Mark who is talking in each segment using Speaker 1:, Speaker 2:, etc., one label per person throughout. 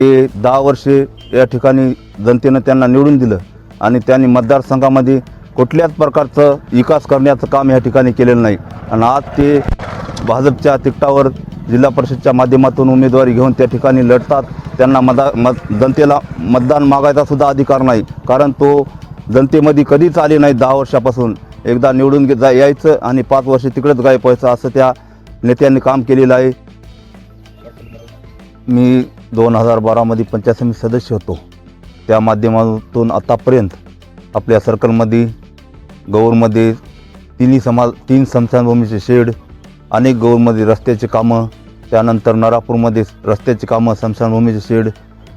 Speaker 1: ते 10 वर्षे या ठिकाणी जनतेनं त्यांना निवडून दिलं आणि त्यांनी मतदारसंघामध्ये कुठल्याच प्रकारचं विकास करण्याचं काम या ठिकाणी केलेलं नाही आणि आज ते भाजपच्या तिकटावर जिल्हा परिषदच्या माध्यमातून उमेदवारी घेऊन त्या ठिकाणी लढतात. त्यांना जनतेला मतदान मागायचा सुद्धा अधिकार नाही, कारण तो जनतेमध्ये कधीच आले नाही. 10 वर्षापासून एकदा निवडून यायचं आणि 5 वर्ष तिकडेच गायब व्हायचं असं त्या नेत्यांनी काम केलेलं आहे. मी 2012मध्ये पंचायत समिती सदस्य होतो. त्या माध्यमातून आतापर्यंत आपल्या सर्कलमध्ये गौरमध्ये 3 स्मशानभूमीचे शेड, अनेक गौरमध्ये रस्त्याचे कामं, त्यानंतर नरापूरमध्ये रस्त्याचे कामं, स्मशानभूमीचे शेड,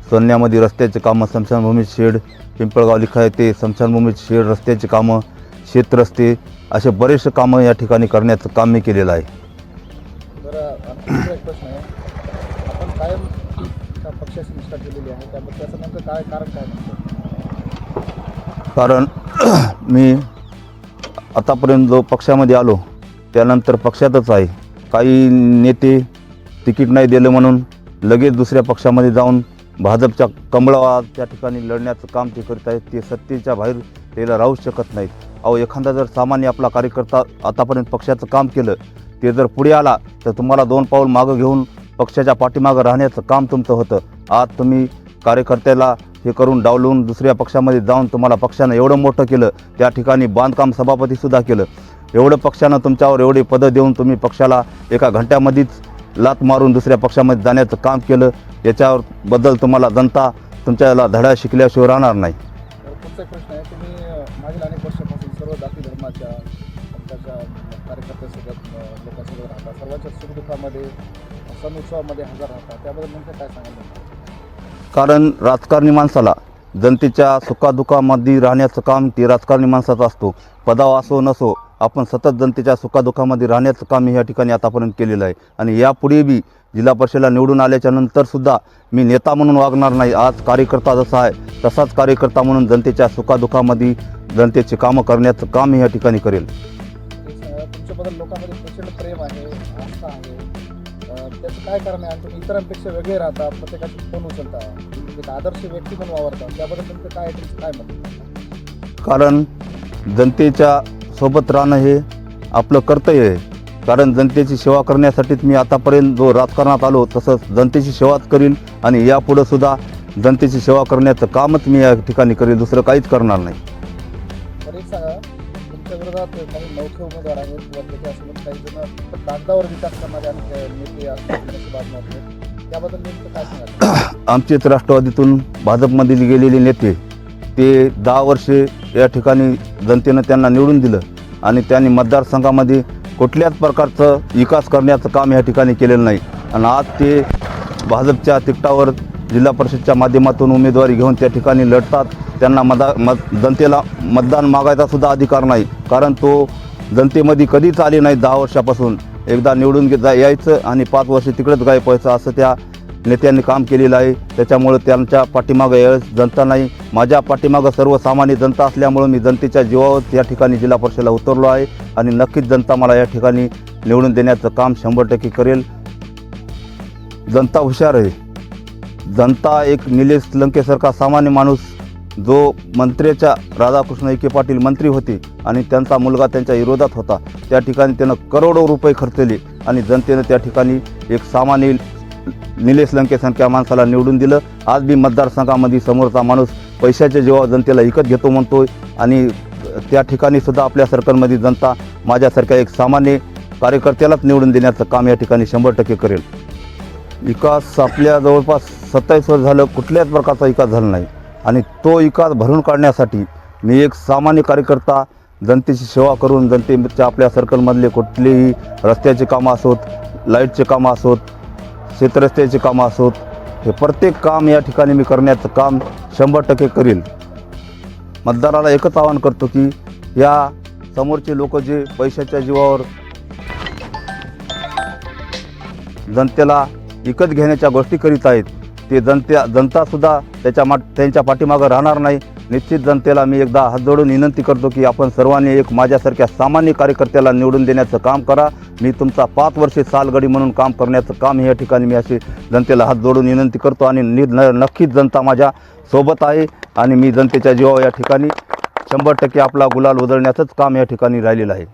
Speaker 1: सोन्यामध्ये रस्त्याचे कामं, स्मशानभूमीचे शेड, पिंपळगाव लिखा येथे स्मशानभूमीचे शेड, रस्त्याचे कामं, शेतरस्ते, असे बरेचसे कामं या ठिकाणी करण्याचं काम मी केलेलं आहे.
Speaker 2: बरं, एक प्रश्न आहे. आपण कायम पक्षाची निष्ठा केलेली आहे, त्यामुळे त्याचं नेमकं काय कारण काय म्हणतो?
Speaker 1: कारण मी आतापर्यंत जो पक्षामध्ये आलो त्यानंतर पक्षातच आहे. काही नेते तिकीट नाही दिलं म्हणून लगेच दुसऱ्या पक्षामध्ये जाऊन भाजपच्या कमळावर त्या ठिकाणी लढण्याचं काम ते करीत आहेत. ते सत्तेच्या बाहेर त्याला राहू शकत नाहीत. एखादा जर सामान्य आपला कार्यकर्ता आतापर्यंत पक्षाचं काम केलं, ते जर पुढे आला तर तुम्हाला 2 पाऊल मागं घेऊन पक्षाच्या पाठीमागं राहण्याचं काम तुमचं होतं. आज तुम्ही कार्यकर्त्याला हे करून डावलून दुसऱ्या पक्षामध्ये जाऊन तुम्हाला पक्षानं एवढं मोठं केलं, त्या ठिकाणी बांधकाम सभापतीसुद्धा केलं. एवढं पक्षानं तुमच्यावर एवढे पदं देऊन तुम्ही पक्षाला एका घंट्यामध्येच लात मारून दुसऱ्या पक्षामध्ये जाण्याचं काम केलं. याच्याबद्दल तुम्हाला जनता तुमच्याला धडा शिकल्याशिवाय राहणार नाही.
Speaker 2: पुढचा प्रश्न आहे. तुम्ही मागील अनेक वर्षापासून सर्व जाती धर्माच्या पक्षाच्या कार्यकर्त्यासोबत लोकांसोबत राहता, सर्वांच्या सुखदुःखामध्ये सण उत्सवामध्ये हजर राहता, त्याबद्दल नेमकं काय सांगाल?
Speaker 1: कारण राजकारणी माणसाला जनतेच्या सुखादुःखामध्ये राहण्याचं काम ते राजकारणी माणसाचं असतो. पदाव असो नसो, आपण सतत जनतेच्या सुखादुःखामध्ये राहण्याचं काम मी या ठिकाणी आतापर्यंत केलेलं आहे आणि यापुढे बी जिल्हा परिषदेला निवडून आल्याच्या नंतरसुद्धा मी नेता म्हणून वागणार नाही. आज कार्यकर्ता जसा आहे तसाच कार्यकर्ता म्हणून जनतेच्या सुखादुःखामध्ये जनतेची कामं करण्याचं काम मी या ठिकाणी करेल.
Speaker 2: तुमच्याबद्दल लोकांमध्ये प्रचंड प्रेम आहे, आस्था आहे, त्याचं काय कारण आहे? आणि तुम्ही इतरांपेक्षा वेगळे राहता, प्रत्येकाचे फोन उचलता, एक आदर्श व्यक्ती म्हणून वावरता, त्याबद्दल तुमचं काय तुमचं काय मत?
Speaker 1: कारण जनतेच्या सोबत राहणं हे आपलं कर्तव्य आहे. कारण जनतेची सेवा करण्यासाठीच मी आतापर्यंत जो राजकारणात आलो तसंच जनतेची सेवाच करीन आणि यापुढं सुद्धा जनतेची सेवा करण्याचं कामच मी या ठिकाणी करेल, दुसरं काहीच करणार नाही.
Speaker 2: तर एक सांगा, तुमच्या विरोधात काही नौखे उमेदवार आहेत किंवा त्याच्यासोबत काही जण कागदावर विकास करणारे नेते असतात, त्याबद्दल नेमकं काय सांगाल?
Speaker 1: आमचेच राष्ट्रवादीतून भाजपमध्ये गेलेले नेते ते 10 वर्षे या ठिकाणी जनतेनं त्यांना निवडून दिलं आणि त्यांनी मतदारसंघामध्ये कुठल्याच प्रकारचं विकास करण्याचं काम या ठिकाणी केलेलं नाही आणि आज ते भाजपच्या तिकटावर जिल्हा परिषदच्या माध्यमातून उमेदवारी घेऊन त्या ठिकाणी लढतात. त्यांना जनतेला मतदान मागायचा सुद्धा अधिकार नाही, कारण तो जनतेमध्ये कधीच आले नाही. 10 वर्षापासून एकदा निवडून यायचं आणि 5 वर्ष तिकडेच गायब व्हायचं असं त्या नेत्यांनी काम केलेलं आहे. त्याच्यामुळं त्यांच्या पाठीमागं यावेळेस जनता नाही, माझ्या पाठीमागं सर्वसामान्य जनता असल्यामुळं मी जनतेच्या जीवावर या ठिकाणी जिल्हा परिषदेला उतरलो आहे आणि नक्कीच जनता मला या ठिकाणी निवडून देण्याचं काम 100% करेल. जनता हुशार आहे. जनता एक निलेश लंकेसारखा सामान्य माणूस जो मंत्र्याच्या राधाकृष्ण विखे पाटील मंत्री होते आणि त्यांचा मुलगा त्यांच्या विरोधात होता, त्या ठिकाणी त्यानं करोडो रुपये खर्चले आणि जनतेनं त्या ठिकाणी एक सामान्य निलेश लंकेसारख्या माणसाला निवडून दिलं. आज बी मतदारसंघामध्ये समोरचा माणूस पैशाच्या जीवावर जनतेला विकत घेतो म्हणतोय आणि त्या ठिकाणी सुद्धा आपल्या सर्कलमध्ये जनता माझ्यासारख्या एक सामान्य कार्यकर्त्यालाच निवडून देण्याचं काम या ठिकाणी 100% करेल. विकास आपल्या जवळपास 27 वर्ष झालं कुठल्याच प्रकारचा विकास झाला नाही आणि तो विकास भरून काढण्यासाठी मी एक सामान्य कार्यकर्ता जनतेची सेवा करून जनतेच्या आपल्या सर्कलमधले कुठलेही रस्त्याचे कामं असोत, लाईटचे कामं असोत, शेतरस्त्याची कामं असोत, हे प्रत्येक काम या ठिकाणी मी करण्याचं काम 100% करेल. मतदाराला एकच आवाहन करतो की या समोरचे लोक जे पैशाच्या जीवावर जनतेला विकत घेण्याच्या गोष्टी करीत आहेत, ते जनतासुद्धा त्यांच्या पाठीमागं राहणार नाही निश्चित जनतेला मी एकदा हात जोडून विनंती करतो की आपण सर्वांनी एक माझ्यासारख्या सामान्य कार्यकर्त्याला निवडून देण्याचं काम करा. मी तुमचा 5 वर्षे सालगडी म्हणून काम करण्याचं काम या ठिकाणी मी अशी जनतेला हात जोडून विनंती करतो आणि नक्कीच जनता माझ्या सोबत आहे आणि मी जनतेच्या जीवावर या ठिकाणी 100% आपला गुलाल उधळण्याचंच काम या ठिकाणी राहिलेलं आहे.